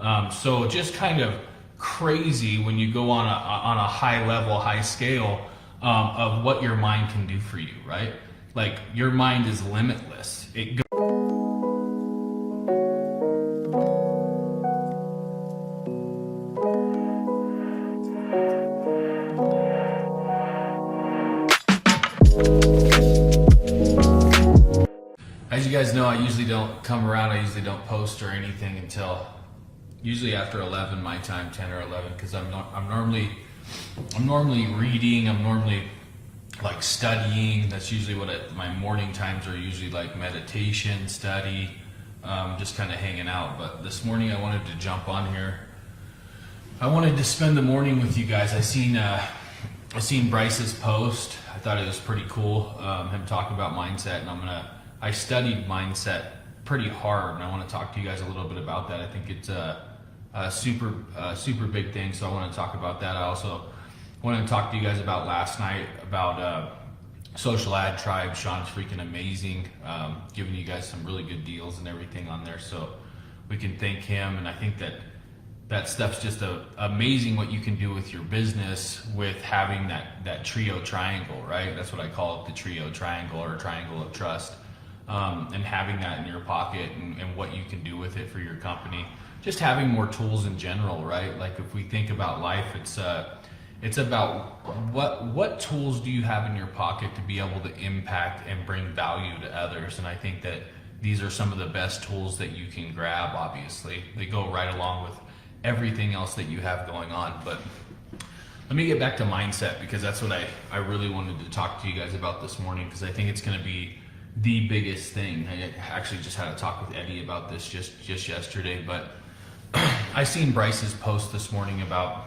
So just kind of crazy when you go on a high level, high scale of what your mind can do for you, right? Like your mind is limitless. As you guys know, I usually don't come around. I usually don't post or anything until usually after 11 my time, 10 or 11, because I'm normally reading. I'm normally like studying. That's usually my morning times are usually like meditation, study, just kind of hanging out. But this morning I wanted to jump on here. I wanted to spend the morning with you guys. I seen Bryce's post. I thought it was pretty cool. Him talking about mindset, and I studied mindset pretty hard, and I want to talk to you guys a little bit about that. I think it's a super big thing, so I want to talk about that. I also wanted to talk to you guys about last night about Social Ad Tribe. Sean's freaking amazing, giving you guys some really good deals and everything on there, so we can thank him. And I think that stuff's just amazing what you can do with your business with having that trio triangle, right? That's what I call it, the trio triangle or triangle of trust. And having that in your pocket and what you can do with it for your company. Just having more tools in general, right? Like if we think about life, it's about what tools do you have in your pocket to be able to impact and bring value to others. And I think that these are some of the best tools that you can grab. Obviously, they go right along with everything else that you have going on. But let me get back to mindset, because that's what I really wanted to talk to you guys about this morning, because I think it's going to be the biggest thing. I actually just had a talk with Eddie about this just yesterday, but I seen Bryce's post this morning about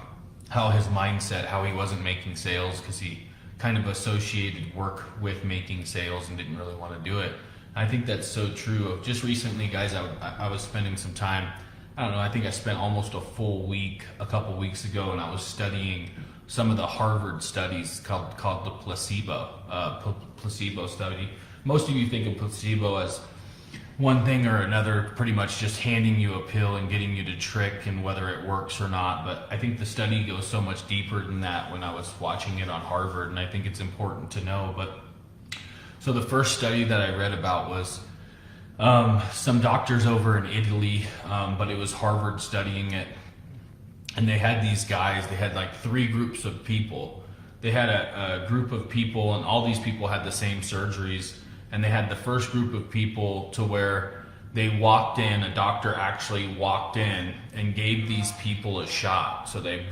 how his mindset, how he wasn't making sales because he kind of associated work with making sales and didn't really want to do it. I think that's so true. Just recently, guys, I was spending some time, I don't know, I think I spent almost a full week a couple weeks ago, and I was studying some of the Harvard studies called the placebo study. Most of you think of placebo as one thing or another, pretty much just handing you a pill and getting you to trick and whether it works or not. But I think the study goes so much deeper than that when I was watching it on Harvard, and I think it's important to know. But so the first study that I read about was some doctors over in Italy, but it was Harvard studying it. And they had these guys, they had like 3 groups of people. They had a group of people, and all these people had the same surgeries. And they had the first group of people to where they walked in, a doctor actually walked in and gave these people a shot. So they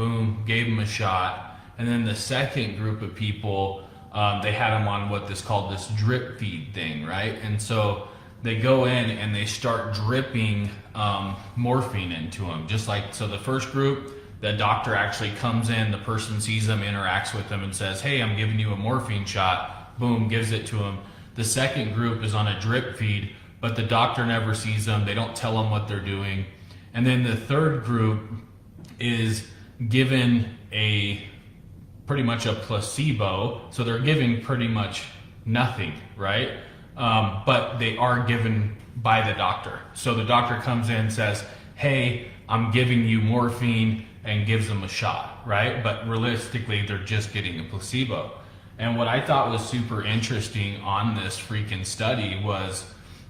gave them a shot. And then the second group of people, they had them on what is called this drip feed thing, right? And so they go in and they start dripping morphine into them. Just like, so the first group, the doctor actually comes in, the person sees them, interacts with them and says, hey, I'm giving you a morphine shot. Boom, gives it to them. The second group is on a drip feed, but the doctor never sees them. They don't tell them what they're doing. And then the third group is given pretty much a placebo. So they're giving pretty much nothing, right? But they are given by the doctor. So the doctor comes in and says, hey, I'm giving you morphine, and gives them a shot, right? But realistically, they're just getting a placebo. And what I thought was super interesting on this freaking study was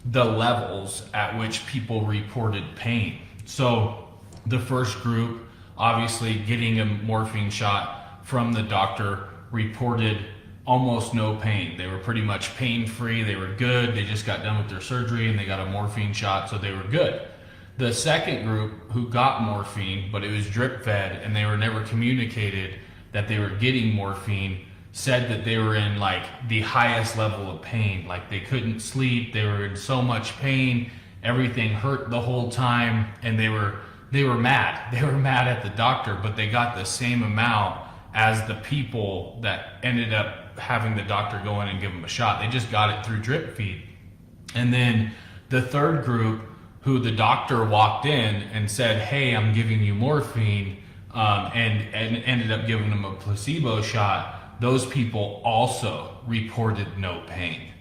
the levels at which people reported pain. So the first group, obviously getting a morphine shot from the doctor, reported almost no pain. They were pretty much pain-free. They were good. They just got done with their surgery and they got a morphine shot, so they were good. The second group who got morphine, but it was drip fed and they were never communicated that they were getting morphine, said that they were in like the highest level of pain. Like they couldn't sleep, they were in so much pain, everything hurt the whole time, and they were mad. They were mad at the doctor, but they got the same amount as the people that ended up having the doctor go in and give them a shot. They just got it through drip feed. And then the third group, who the doctor walked in and said, hey, I'm giving you morphine, and ended up giving them a placebo shot, those people also reported no pain.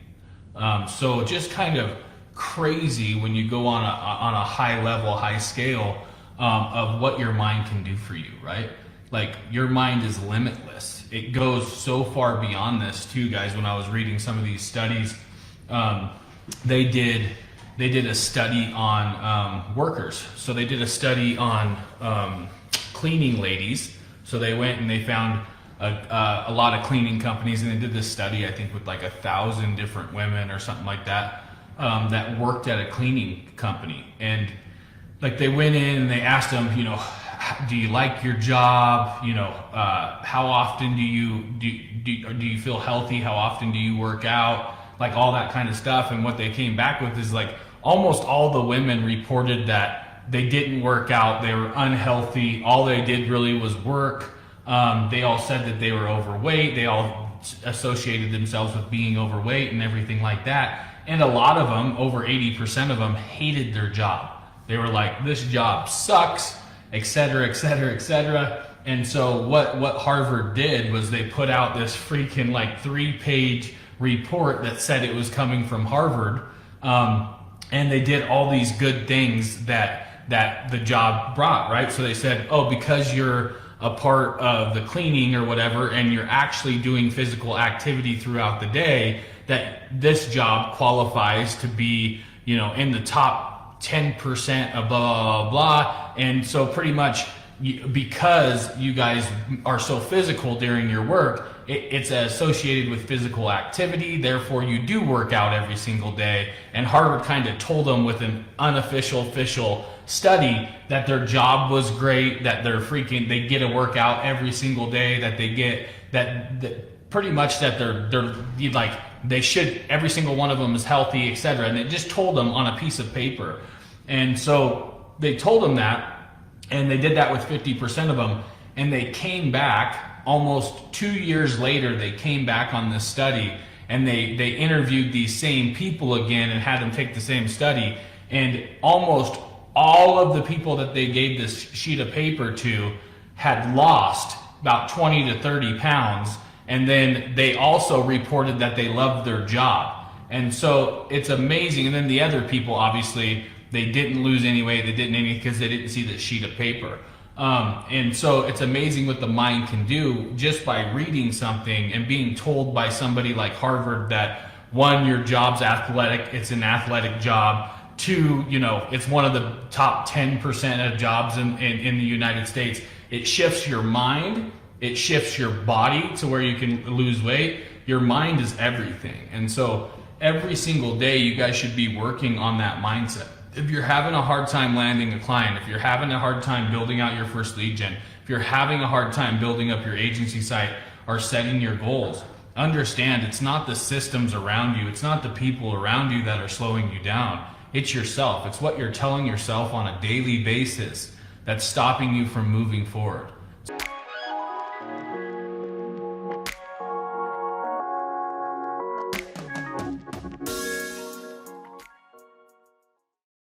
So just kind of crazy when you go on a high level, high scale of what your mind can do for you, right? Like your mind is limitless. It goes so far beyond this too, guys. When I was reading some of these studies, they did a study on workers. So they did a study on cleaning ladies. So they went and they found a lot of cleaning companies, and they did this study, I think, with like 1,000 different women or something like that, that worked at a cleaning company. And like they went in and they asked them, you know, do you like your job? You know, how often do you feel healthy? How often do you work out? Like all that kind of stuff. And what they came back with is like almost all the women reported that they didn't work out. They were unhealthy. All they did really was work. They all said that they were overweight. They all associated themselves with being overweight and everything like that. And a lot of them, over 80% of them, hated their job. They were like, this job sucks, etc., etc., etc. And so what Harvard did was they put out this freaking like 3-page report that said it was coming from Harvard. And they did all these good things that the job brought, right? So they said, oh, because you're a part of the cleaning or whatever, and you're actually doing physical activity throughout the day, that this job qualifies to be, you know, in the top 10% of blah, blah, blah. And so pretty much because you guys are so physical during your work, it's associated with physical activity. Therefore, you do work out every single day. And Harvard kind of told them with an unofficial, official study that their job was great, that they get a workout every single day, that they get that pretty much that they're like they should, every single one of them is healthy, etc. And it just told them on a piece of paper. And so they told them that, and they did that with 50% of them. And they came back almost 2 years later. They came back on this study, and they interviewed these same people again and had them take the same study. And almost all of the people that they gave this sheet of paper to had lost about 20 to 30 pounds. And then they also reported that they loved their job. And so it's amazing. And then the other people, obviously, they didn't lose any weight. They didn't anything because they didn't see the sheet of paper. And so it's amazing what the mind can do just by reading something and being told by somebody like Harvard that, one, your job's athletic, it's an athletic job. Two, you know, it's one of the top 10% of jobs in the United States. It shifts your mind. It shifts your body to where you can lose weight. Your mind is everything. And so every single day you guys should be working on that mindset. If you're having a hard time landing a client, if you're having a hard time building out your first lead gen, if you're having a hard time building up your agency site or setting your goals, understand it's not the systems around you. It's not the people around you that are slowing you down. It's yourself. It's what you're telling yourself on a daily basis that's stopping you from moving forward.